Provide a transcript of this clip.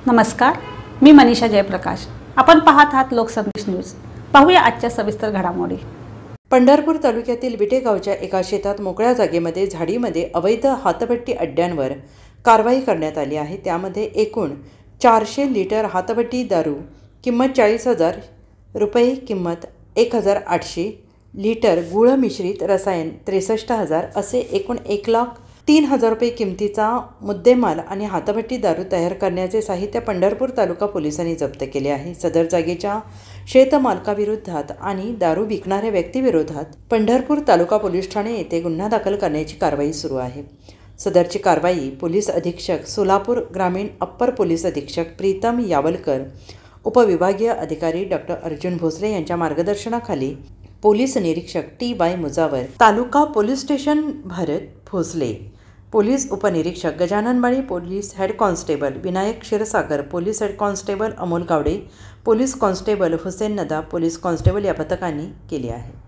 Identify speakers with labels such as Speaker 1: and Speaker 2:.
Speaker 1: नमस्कार, मी मनीषा जयप्रकाश। आपण पाहत आहात लोकसंदेश न्यूज। पाहूया आजच्या सविस्तर घडामोडी।
Speaker 2: पंढरपूर तालुक्यातील विटे गावच्या एका शेतात मोकळ्या जागेमध्ये झाडीमध्ये अवैध हातभट्टी अड्ड्यांवर कारवाई करण्यात आली आहे। त्यामध्ये एकूण 400 लिटर हातभट्टी दारू, किंमत 40,000 रुपये, किंमत 1,800 लिटर गुळ मिश्रित रसायन 63,000 असे एकूण 1,03,000 रुपये किमतीचा मुद्देमाल आणि हातभट्टी दारू तयार करण्याचे साहित्य पंढरपूर तालुका पोलिसांनी जप्त केले आहे। सदर जागेच्या शेतमालकाविरोधात आणि दारू विकणाऱ्या व्यक्तीविरोधात पंढरपूर तालुका पोलीस ठाणे येथे गुन्हा दाखल करण्याची कारवाई सुरू आहे। सदरची कारवाई पोलीस अधीक्षक सोलापूर ग्रामीण अप्पर पोलीस अधीक्षक प्रीतम यावलकर, उपविभागीय अधिकारी डॉक्टर अर्जुन भोसले यांच्या मार्गदर्शनाखाली पोलीस निरीक्षक TY Mujawar, taluka police station Bharat Bhosale, police उपनिरीक्षक Gajanan Mali, police head constable Vinayak Kshirsagar, police head constable Amol Gawade, police constable Husen Nada, police constable या पथकांनी केली आहे।